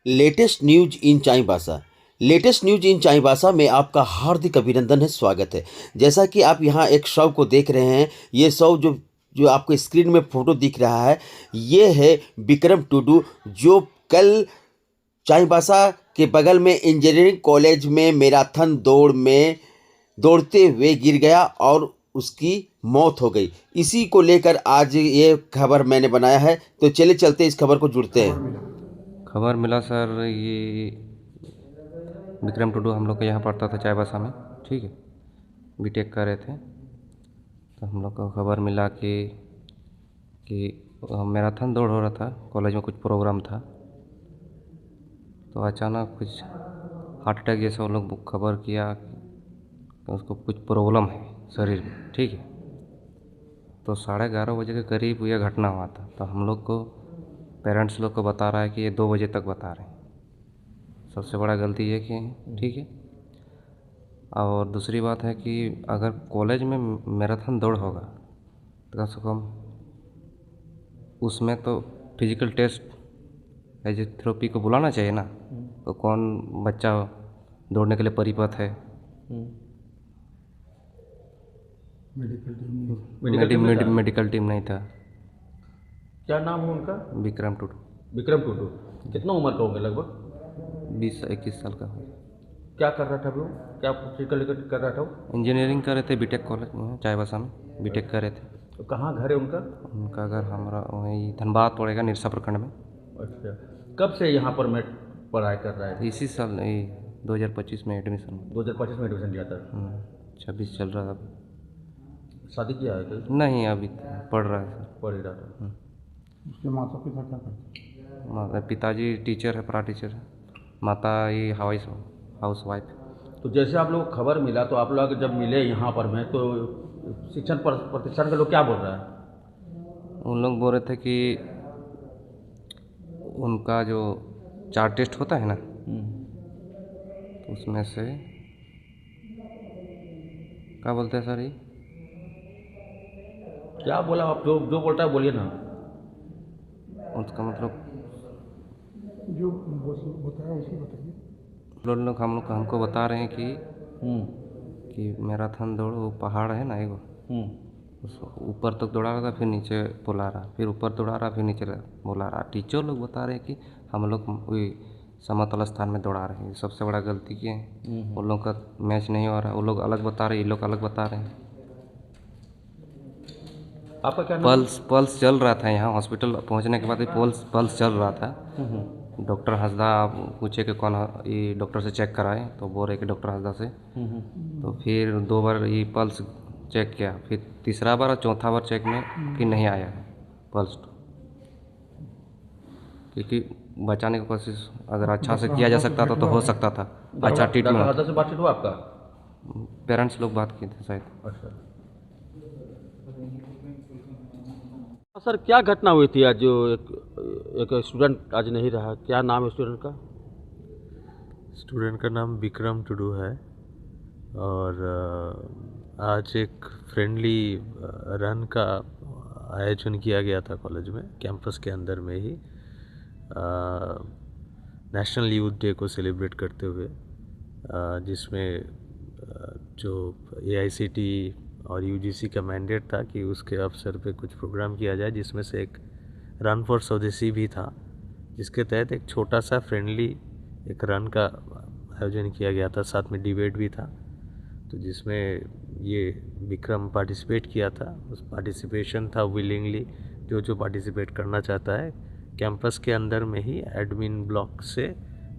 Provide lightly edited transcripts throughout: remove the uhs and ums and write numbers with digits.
Latest news in Chaibasa. Latest news in Chaibasa में आपका हार्दिक अभिनंदन है, स्वागत है। जैसा कि आप यहाँ एक शव को देख रहे हैं, ये शव जो जो आपको स्क्रीन में फोटो दिख रहा है, ये है विक्रम टुडू, जो कल चाईबासा के बगल में इंजीनियरिंग कॉलेज में मैराथन दौड़ में दौड़ते हुए गिर गया और उसकी मौत हो गई। इसी को लेकर आज ये खबर मैंने बनाया है, तो चले चलते इस खबर को जुड़ते हैं। खबर मिला सर, ये विक्रम टुडू हम लोग के यहाँ पढ़ता था चाईबासा में। ठीक है, बीटेक कर रहे थे। तो हम लोग को खबर मिला कि मैराथन दौड़ हो रहा था, कॉलेज में कुछ प्रोग्राम था। तो अचानक कुछ हार्ट अटैक जैसा वो लोग खबर किया कि उसको कुछ प्रॉब्लम है शरीर में। ठीक है, तो 11:30 बजे के करीब यह घटना हुआ था। तो हम लोग को पेरेंट्स लोग को बता रहा है कि ये 2 बजे तक बता रहे हैं। सबसे बड़ा गलती ये की है। ठीक है, और दूसरी बात है कि अगर कॉलेज में मैराथन दौड़ होगा तो कम से कम उसमें तो फिजिकल टेस्ट फिजियोथेरेपी को बुलाना चाहिए ना। तो कौन बच्चा दौड़ने के लिए परिपथ है? मेडिकल टीम नहीं था। क्या नाम है उनका? विक्रम टुडू। विक्रम टुडू। कितना उम्र का होंगे लगभग? 20-21 साल का हो। क्या कर रहा था वो? क्या फिजिकल कर रहा था वो? इंजीनियरिंग कर रहे थे, बीटेक कॉलेज में चाईबासा में बीटेक कर रहे थे। तो कहाँ घर है उनका? उनका घर हमारा वही धनबाद पड़ेगा, निरसा प्रखंड में। अच्छा, कब से यहाँ पर मैं पढ़ाई कर रहा है? इसी साल 2025 में एडमिशन। 2025 में एडमिशन लिया था। 26 चल रहा था। शादी किया है कि नहीं, अभी पढ़ रहा है सर। पढ़ ही रहा था? उसके माता पिता क्या करते हैं? पिताजी टीचर है, पढ़ा टीचर है। माता ये हाउस वाइफ। तो जैसे आप लोग खबर मिला तो आप लोग जब मिले यहाँ पर में तो शिक्षण प्रतिष्ठान के लोग क्या बोल रहा है? उन लोग बोल रहे थे कि उनका जो 4 टेस्ट होता है ना, तो उसमें से क्या बोलते हैं सर ये? क्या बोला आप? जो जो बोलता है बोलिए ना। उसका मतलब जो बताया उसे बताइए। लोग हमको बता रहे हैं हम्म कि मैराथन दौड़ वो पहाड़ है ना एगो, उस ऊपर तक दौड़ा रहा था, फिर नीचे बुला रहा, फिर ऊपर दौड़ा रहा, फिर नीचे बुला रहा। टीचर लोग बता रहे हैं कि हम लोग वही समतल स्थान में दौड़ा रहे हैं। सबसे बड़ा गलती किए हैं। उन लोग का मैच नहीं हो रहा, वो लोग अलग बता रहे हैं, ये लोग अलग बता रहे हैं। आपका क्या नाम? पल्स चल रहा था यहाँ हॉस्पिटल पहुँचने के बाद ही पल्स चल रहा था। डॉक्टर हंसदा आप पूछे कि कौन ये डॉक्टर से चेक कराए, तो बोल रहे कि डॉक्टर हंसदा से। तो फिर 2 बार ये पल्स चेक किया, फिर तीसरा बार और चौथा बार चेक में कि नहीं आया है पल्स। क्योंकि बचाने की कोशिश अगर अच्छा से किया जा सकता था तो हो सकता था, अच्छा डॉक्टर ट्रीटमेंट। हरदा से बातचीत हुआ आपका? पेरेंट्स लोग बात किए थे शायद। अच्छा सर, क्या घटना हुई थी आज? जो एक स्टूडेंट आज नहीं रहा, क्या नाम है स्टूडेंट का? स्टूडेंट का नाम विक्रम टुडू है। और आज एक फ्रेंडली रन का आयोजन किया गया था कॉलेज में, कैंपस के अंदर में ही, नेशनल यूथ डे को सेलिब्रेट करते हुए, जिसमें जो AICTE और UGC का मैंडेट था कि उसके अवसर पे कुछ प्रोग्राम किया जाए, जिसमें से एक रन फॉर स्वदेशी भी था, जिसके तहत एक छोटा सा फ्रेंडली एक रन का आयोजन किया गया था। साथ में डिबेट भी था, तो जिसमें ये विक्रम पार्टिसिपेट किया था। उस पार्टिसिपेशन था विलिंगली, जो पार्टिसिपेट करना चाहता है कैंपस के अंदर में ही, एडमिन ब्लॉक से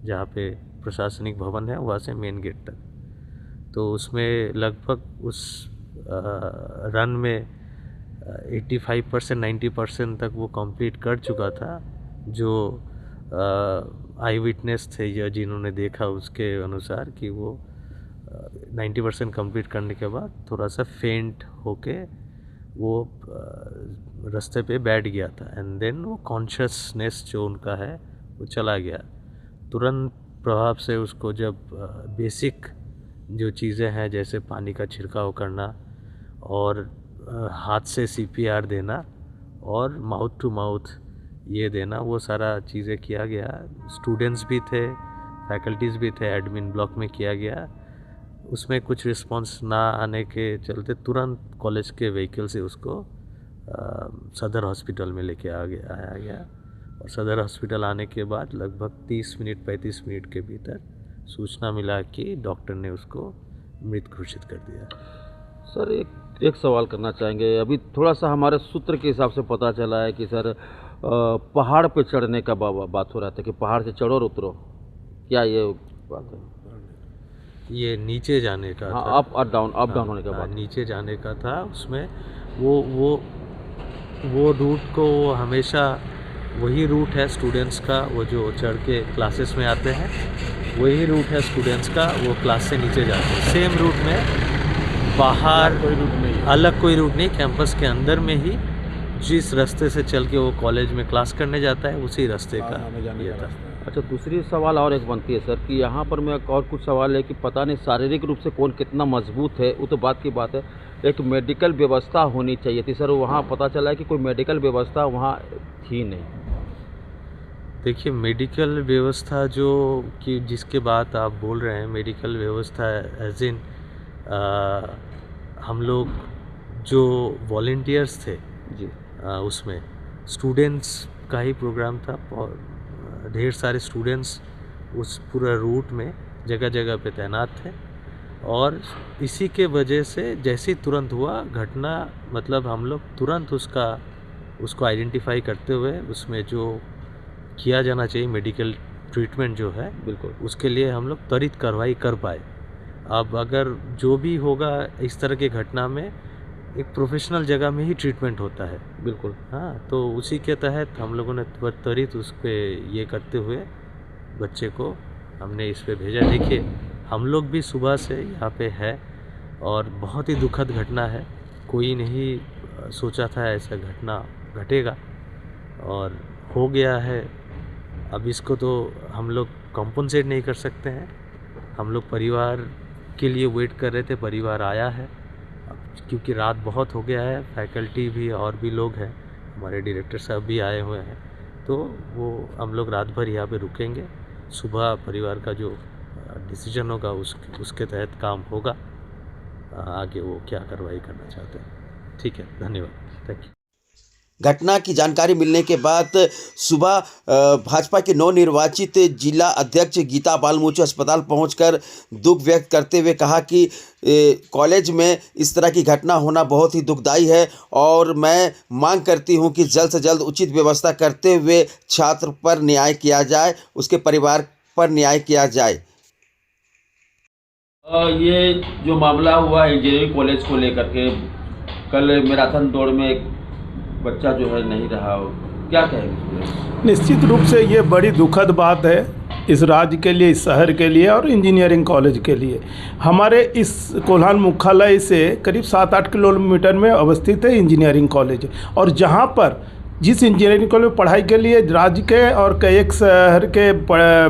जहाँ पे प्रशासनिक भवन है वहाँ से मेन गेट तक। तो उसमें लगभग उस रन में 85% 90% तक वो कंप्लीट कर चुका था। जो आई विटनेस थे या जिन्होंने देखा उसके अनुसार कि वो 90% कंप्लीट करने के बाद थोड़ा सा फेंट होके वो रास्ते पे बैठ गया था, एंड देन वो कॉन्शियसनेस जो उनका है वो चला गया। तुरंत प्रभाव से उसको जब बेसिक जो चीज़ें हैं जैसे पानी का छिड़काव करना और हाथ से CPR देना और माउथ टू माउथ ये देना, वो सारा चीज़ें किया गया। स्टूडेंट्स भी थे, फैकल्टीज़ भी थे, एडमिन ब्लॉक में किया गया। उसमें कुछ रिस्पांस ना आने के चलते तुरंत कॉलेज के व्हीकल से उसको सदर हॉस्पिटल में लेके आया गया। और सदर हॉस्पिटल आने के बाद लगभग 30-35 मिनट के भीतर सूचना मिला कि डॉक्टर ने उसको मृत घोषित कर दिया। सर एक सवाल करना चाहेंगे। अभी थोड़ा सा हमारे सूत्र के हिसाब से पता चला है कि सर पहाड़ पे चढ़ने का बात हो रहा था कि पहाड़ से चढ़ो और उतरो, क्या ये बात है? ये नीचे जाने का हाँ, था। अप डाउन होने का बात। नीचे जाने का था। उसमें वो रूट को हमेशा वही रूट है स्टूडेंट्स का, वो जो चढ़ के क्लासेस में आते हैं वही रूट है स्टूडेंट्स का, वो क्लास से नीचे जाते हैं सेम रूट में। बाहर कोई रूट नहीं, अलग कोई रूट नहीं, कैंपस के अंदर में ही जिस रास्ते से चल के वो कॉलेज में क्लास करने जाता है उसी रास्ते का ये था। अच्छा, दूसरी सवाल और एक बनती है सर कि यहाँ पर मैं और कुछ सवाल है कि पता नहीं शारीरिक रूप से कौन कितना मजबूत है, वो तो बात की बात है, एक मेडिकल व्यवस्था होनी चाहिए थी सर। वहाँ पता चला है कि कोई मेडिकल व्यवस्था वहाँ थी नहीं। देखिए, मेडिकल व्यवस्था जो कि जिसके बात आप बोल रहे हैं, मेडिकल व्यवस्था एज इन हम लोग जो वॉलंटियर्स थे जी, उसमें स्टूडेंट्स का ही प्रोग्राम था। ढेर सारे स्टूडेंट्स उस पूरा रूट में जगह जगह पे तैनात थे और इसी के वजह से जैसे ही तुरंत हुआ घटना, मतलब हम लोग तुरंत उसको आइडेंटिफाई करते हुए उसमें जो किया जाना चाहिए मेडिकल ट्रीटमेंट जो है, बिल्कुल उसके लिए हम लोग त्वरित कार्रवाई कर पाए। अब अगर जो भी होगा इस तरह की घटना में एक प्रोफेशनल जगह में ही ट्रीटमेंट होता है। बिल्कुल। हाँ, तो उसी के तहत हम लोगों ने त्वरित उस पर ये करते हुए बच्चे को हमने इस पे भेजा। देखिए, हम लोग भी सुबह से यहाँ पे है और बहुत ही दुखद घटना है। कोई नहीं सोचा था ऐसा घटना घटेगा और हो गया है। अब इसको तो हम लोग कॉम्पनसेट नहीं कर सकते हैं। हम लोग परिवार के लिए वेट कर रहे थे, परिवार आया है। क्योंकि रात बहुत हो गया है, फैकल्टी भी और भी लोग हैं, हमारे डायरेक्टर साहब भी आए हुए हैं, तो वो हम लोग रात भर यहाँ पे रुकेंगे। सुबह परिवार का जो डिसीजन होगा उसके तहत काम होगा। आगे वो क्या कार्रवाई करना चाहते हैं। ठीक है, धन्यवाद, थैंक यू। घटना की जानकारी मिलने के बाद सुबह भाजपा के नवनिर्वाचित जिला अध्यक्ष गीता बालमोचो अस्पताल पहुंचकर दुख व्यक्त करते हुए कहा कि कॉलेज में इस तरह की घटना होना बहुत ही दुखदाई है और मैं मांग करती हूं कि जल्द से जल्द उचित व्यवस्था करते हुए छात्र पर न्याय किया जाए, उसके परिवार पर न्याय किया जाए। ये जो मामला हुआ इंजीनियरिंग कॉलेज को लेकर के, कल मैराथन दौड़ में एक बच्चा जो है नहीं रहा, क्या कहेंगे? निश्चित रूप से ये बड़ी दुखद बात है इस राज्य के लिए, इस शहर के लिए और इंजीनियरिंग कॉलेज के लिए। हमारे इस कोल्हान मुख्यालय से करीब 7-8 किलोमीटर में अवस्थित है इंजीनियरिंग कॉलेज, और जहाँ पर जिस इंजीनियरिंग कॉलेज में पढ़ाई के लिए राज्य के और कई एक शहर के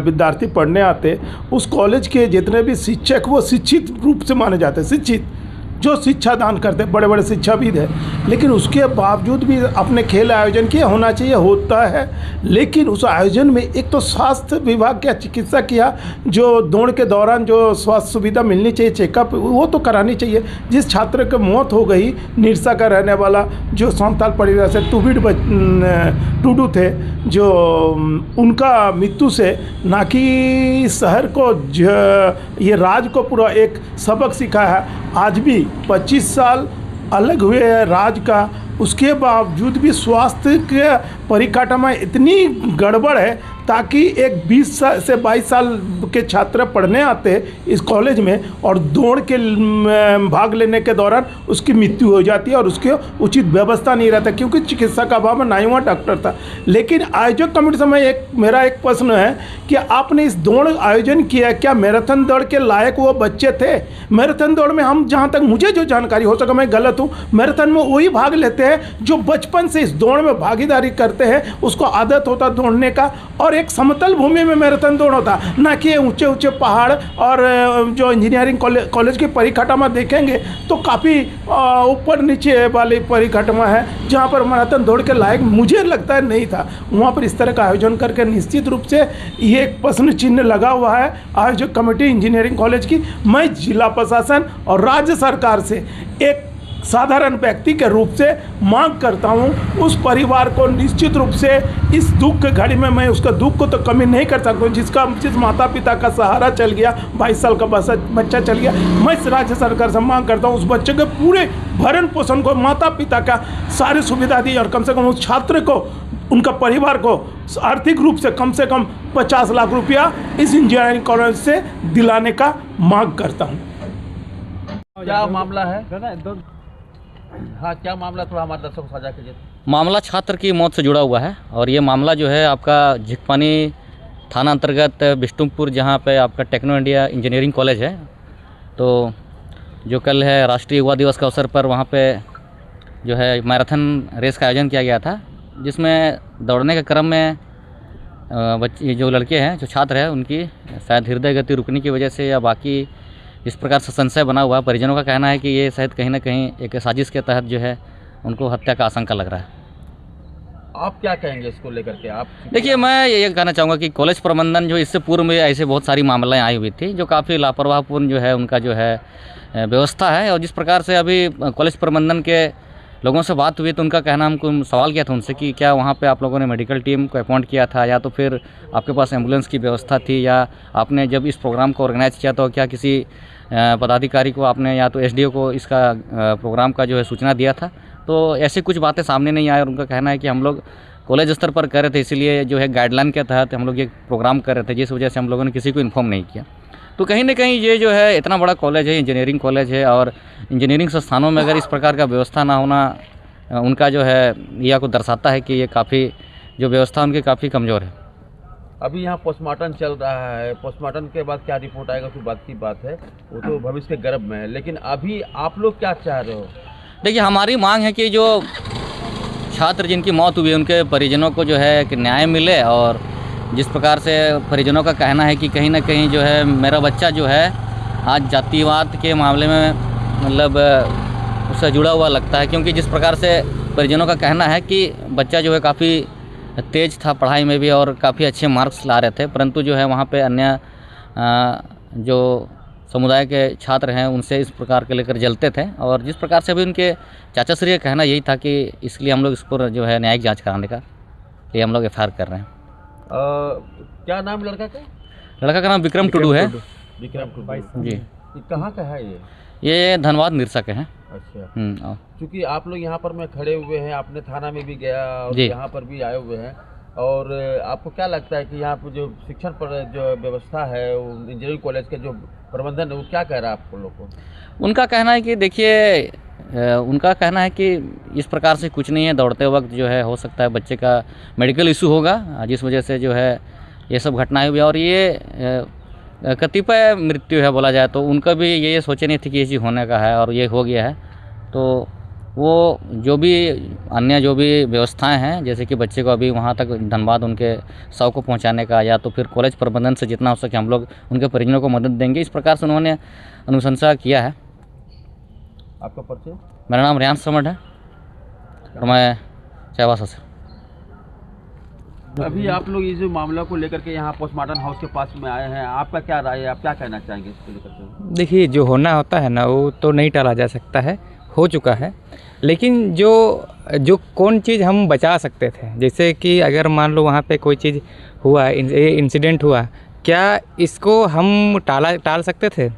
विद्यार्थी पढ़ने आते, उस कॉलेज के जितने भी शिक्षक वो शिक्षित रूप से माने जाते हैं, शिक्षित जो शिक्षा दान करते हैं, बड़े बड़े शिक्षाविद हैं, लेकिन उसके बावजूद भी अपने खेल आयोजन किया होना चाहिए, होता है, लेकिन उस आयोजन में एक तो स्वास्थ्य विभाग का चिकित्सा किया, जो दौड़ के दौरान जो स्वास्थ्य सुविधा मिलनी चाहिए, चेकअप, वो तो करानी चाहिए। जिस छात्र की मौत हो गई, निरसा का रहने वाला जो संताल परिवार से टूडू थे, जो उनका मृत्यु से ना कि शहर को ये राज्य को पूरा एक सबक सिखाया है। आज भी 25 साल अलग हुए हैं राज्य का, उसके बावजूद भी स्वास्थ्य के परिकाठा में इतनी गड़बड़ है ताकि एक 20 से 22 साल के छात्र पढ़ने आते हैं इस कॉलेज में और दौड़ के भाग लेने के दौरान उसकी मृत्यु हो जाती है और उसकी उचित व्यवस्था नहीं रहता, क्योंकि चिकित्सा का अभाव में ना ही वहाँ डॉक्टर था। लेकिन आयोजक कमेटी से मेरा एक प्रश्न है कि आपने इस दौड़ आयोजन किया, क्या मैराथन दौड़ के लायक वो बच्चे थे? मैराथन दौड़ में हम, जहाँ तक मुझे जो जानकारी, हो सका मैं गलत हूँ, मैराथन में वही भाग लेते हैं जो बचपन से इस दौड़ में भागीदारी करते हैं, उसको आदत होता दौड़ने का, और और एक समतल भूमि में मैराथन दौड़ होता, ना कि ऊंचे ऊंचे पहाड़। और जो इंजीनियरिंग कॉलेज की परिक्रमा देखेंगे तो काफ़ी ऊपर नीचे वाली परिक्रमा है, जहाँ पर मैराथन दौड़ के लायक मुझे लगता है नहीं था। वहाँ पर इस तरह का आयोजन करके निश्चित रूप से ये एक प्रश्न चिन्ह लगा हुआ है आयोजक कमेटी इंजीनियरिंग कॉलेज की। मैं जिला प्रशासन और राज्य सरकार से एक साधारण व्यक्ति के रूप से मांग करता हूं, उस परिवार को निश्चित रूप से इस दुख की घड़ी में मैं उसका दुख को तो कमी नहीं कर सकता हूं, जिस माता पिता का सहारा चल गया, 22 साल का बच्चा चल गया। मैं इस राज्य सरकार से मांग करता हूं उस बच्चे के पूरे भरण पोषण को माता पिता का सारी सुविधा दी और कम से कम उस छात्र को, उनका परिवार को आर्थिक रूप से कम 50 लाख रुपया इस इंजीनियरिंग कॉलेज से दिलाने का मांग करता हूँ। क्या मामला है? हाँ, क्या मामला, थोड़ा हमारे दर्शकों को साझा कीजिए। मामला छात्र की मौत से जुड़ा हुआ है और ये मामला जो है आपका झिकपानी थाना अंतर्गत बिष्टुमपुर, जहाँ पे आपका टेक्नो इंडिया इंजीनियरिंग कॉलेज है, तो जो कल है राष्ट्रीय युवा दिवस के अवसर पर वहाँ पे जो है मैराथन रेस का आयोजन किया गया था, जिसमें दौड़ने के क्रम में बच्चे जो लड़के हैं, जो छात्र हैं, उनकी शायद हृदय गति रुकने की वजह से या बाकी इस प्रकार से संशय बना हुआ है। परिजनों का कहना है कि ये शायद कहीं ना कहीं एक साजिश के तहत जो है उनको हत्या का आशंका लग रहा है। आप क्या कहेंगे इसको लेकर के? आप देखिए, मैं ये कहना चाहूँगा कि कॉलेज प्रबंधन जो इससे पूर्व में ऐसे बहुत सारी मामलाएं आई हुई थी जो काफ़ी लापरवाहपूर्ण जो है उनका जो है व्यवस्था है। और जिस प्रकार से अभी कॉलेज प्रबंधन के लोगों से बात हुई तो उनका कहना, हमको सवाल किया था उनसे कि क्या वहाँ पे आप लोगों ने मेडिकल टीम को अपॉइंट किया था, या तो फिर आपके पास एम्बुलेंस की व्यवस्था थी, या आपने जब इस प्रोग्राम को ऑर्गेनाइज़ किया तो क्या किसी पदाधिकारी को आपने या तो एसडीओ को इसका प्रोग्राम का जो है सूचना दिया था। तो ऐसी कुछ बातें सामने नहीं आई और उनका कहना है कि हम लोग कॉलेज स्तर पर कर रहे थे, इसीलिए जो है गाइडलाइन के तहत हम लोग ये प्रोग्राम कर रहे थे, जिस वजह से हम लोगों ने किसी को इन्फॉर्म नहीं किया। तो कहीं ना कहीं ये जो है इतना बड़ा कॉलेज है, इंजीनियरिंग कॉलेज है, और इंजीनियरिंग संस्थानों में अगर इस प्रकार का व्यवस्था ना होना उनका जो है यह को दर्शाता है कि ये काफ़ी जो व्यवस्था उनकी काफ़ी कमज़ोर है। अभी यहाँ पोस्टमार्टम चल रहा है, पोस्टमार्टम के बाद क्या रिपोर्ट आएगा उसकी बात की बात है, वो तो भविष्य के गर्भ में है। लेकिन अभी आप लोग क्या चाह रहे हो? देखिए, हमारी मांग है कि जो छात्र जिनकी मौत हुई उनके परिजनों को जो है कि न्याय मिले, और जिस प्रकार से परिजनों का कहना है कि कहीं ना कहीं जो है मेरा बच्चा जो है आज जातिवाद के मामले में मतलब उससे जुड़ा हुआ लगता है, क्योंकि जिस प्रकार से परिजनों का कहना है कि बच्चा जो है काफ़ी तेज था पढ़ाई में भी और काफ़ी अच्छे मार्क्स ला रहे थे, परंतु जो है वहाँ पे अन्य जो समुदाय के छात्र हैं उनसे इस प्रकार के लेकर जलते थे। और जिस प्रकार से अभी उनके चाचा श्री का कहना यही था कि इसके लिए हम लोग इस पर जो है न्यायिक जांच कराने का लिए हम लोग एफआईआर कर रहे हैं। क्या नाम लड़का का? लड़का का नाम विक्रम टुडू है। विक्रम टुडू जी। ये कहाँ का है? ये धनबाद मिर्सा के हैं। अच्छा। क्योंकि आप लोग यहाँ पर में खड़े हुए हैं, आपने थाना में भी गया और यहाँ पर भी आए हुए हैं, और आपको क्या लगता है कि यहाँ पर जो शिक्षण पर जो व्यवस्था है, इंजीनियरिंग कॉलेज के जो प्रबंधन है, वो क्या कह रहा है आप लोगों को? उनका कहना है कि देखिए, उनका कहना है कि इस प्रकार से कुछ नहीं है, दौड़ते वक्त जो है हो सकता है बच्चे का मेडिकल इशू होगा, जिस वजह से जो है ये सब घटनाएं हुई। और ये कतिपय मृत्यु है बोला जाए तो उनका भी ये सोचे नहीं थी कि ये चीज़ होने का है और ये हो गया है। तो वो जो भी अन्य जो भी व्यवस्थाएं हैं, जैसे कि बच्चे को अभी वहाँ तक धनबाद उनके शव को पहुँचाने का, या तो फिर कॉलेज प्रबंधन से जितना हो सके हम लोग उनके परिजनों को मदद देंगे, इस प्रकार से उन्होंने अनुशंसा किया है। आपका परिचय? मेरा नाम रियान समड है और मैं चाईबासा से। अभी आप लोग इस मामला को लेकर के यहाँ पोस्टमार्टम हाउस के पास में आए हैं, आपका क्या राय है? आप क्या कहना चाहेंगे इसको लेकर के? देखिए, जो होना होता है ना वो तो नहीं टाला जा सकता है, हो चुका है। लेकिन जो कौन चीज़ हम बचा सकते थे, जैसे कि अगर मान लो वहाँ पे कोई चीज़ हुआ, इंसिडेंट हुआ, क्या इसको हम टाल सकते थे?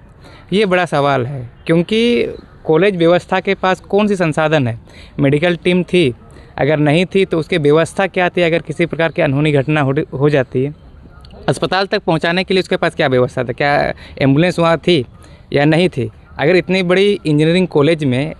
ये बड़ा सवाल है, क्योंकि कॉलेज व्यवस्था के पास कौन सी संसाधन है? मेडिकल टीम थी, अगर नहीं थी तो उसकी व्यवस्था क्या थी? अगर किसी प्रकार की अनहोनी घटना हो जाती है, अस्पताल तक पहुंचाने के लिए उसके पास क्या व्यवस्था था? क्या एम्बुलेंस वहाँ थी या नहीं थी? अगर इतनी बड़ी इंजीनियरिंग कॉलेज में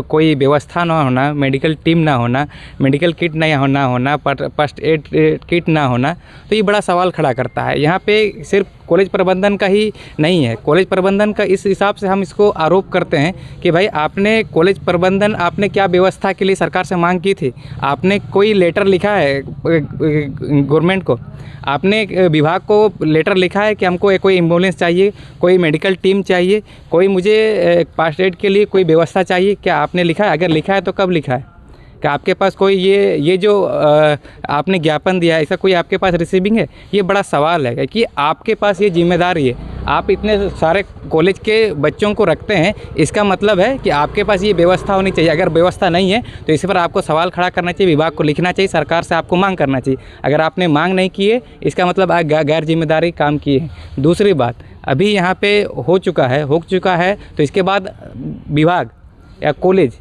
कोई व्यवस्था ना होना, मेडिकल टीम ना होना, मेडिकल किट ना होना, फर्स्ट एड किट ना होना, तो ये बड़ा सवाल खड़ा करता है। यहाँ पे सिर्फ कॉलेज प्रबंधन का ही नहीं है, कॉलेज प्रबंधन का इस हिसाब से हम इसको आरोप करते हैं कि भाई आपने कॉलेज प्रबंधन, आपने क्या व्यवस्था के लिए सरकार से मांग की थी? आपने कोई लेटर लिखा है गवर्नमेंट को? आपने विभाग को लेटर लिखा है कि हमको कोई एम्बुलेंस चाहिए, कोई मेडिकल टीम चाहिए, कोई मुझे फर्स्ट एड के लिए कोई व्यवस्था चाहिए? क्या आपने लिखा है? अगर लिखा है तो कब लिखा है? क्या आपके पास कोई ये जो आपने ज्ञापन दिया है, ऐसा कोई आपके पास रिसीविंग है? ये बड़ा सवाल है कि आपके पास ये जिम्मेदारी है, आप इतने सारे कॉलेज के बच्चों को रखते हैं, इसका मतलब है कि आपके पास ये व्यवस्था होनी चाहिए। अगर व्यवस्था नहीं है तो इस पर आपको सवाल खड़ा करना चाहिए, विभाग को लिखना चाहिए, सरकार से आपको मांग करना चाहिए। अगर आपने मांग नहीं की है, इसका मतलब आप गैर जिम्मेदारी काम किए हैं। दूसरी बात, अभी यहाँ पे हो चुका है तो इसके बाद विभाग या कॉलेज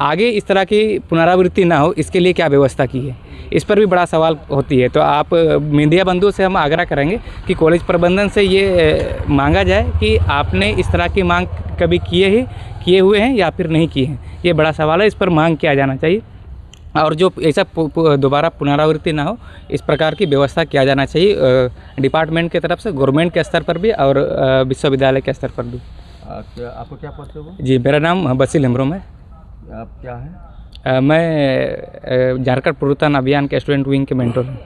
आगे इस तरह की पुनरावृत्ति ना हो, इसके लिए क्या व्यवस्था की है, इस पर भी बड़ा सवाल होती है। तो आप मीडिया बंधु से हम आग्रह करेंगे कि कॉलेज प्रबंधन से ये मांगा जाए कि आपने इस तरह की मांग कभी किए हुए हैं या फिर नहीं किए हैं। ये बड़ा सवाल है, इस पर मांग किया जाना चाहिए और जो ऐसा दोबारा पुनरावृत्ति ना हो, इस प्रकार की व्यवस्था किया जाना चाहिए डिपार्टमेंट की तरफ से, गवर्नमेंट के स्तर पर भी और विश्वविद्यालय के स्तर पर भी। आपको क्या परिचय हुआ? जी, मेरा नाम बसील हेम्ब्रोम है। आप क्या है? मैं झारखंड पुनरुत्थान अभियान के स्टूडेंट विंग के मेंटर हूँ।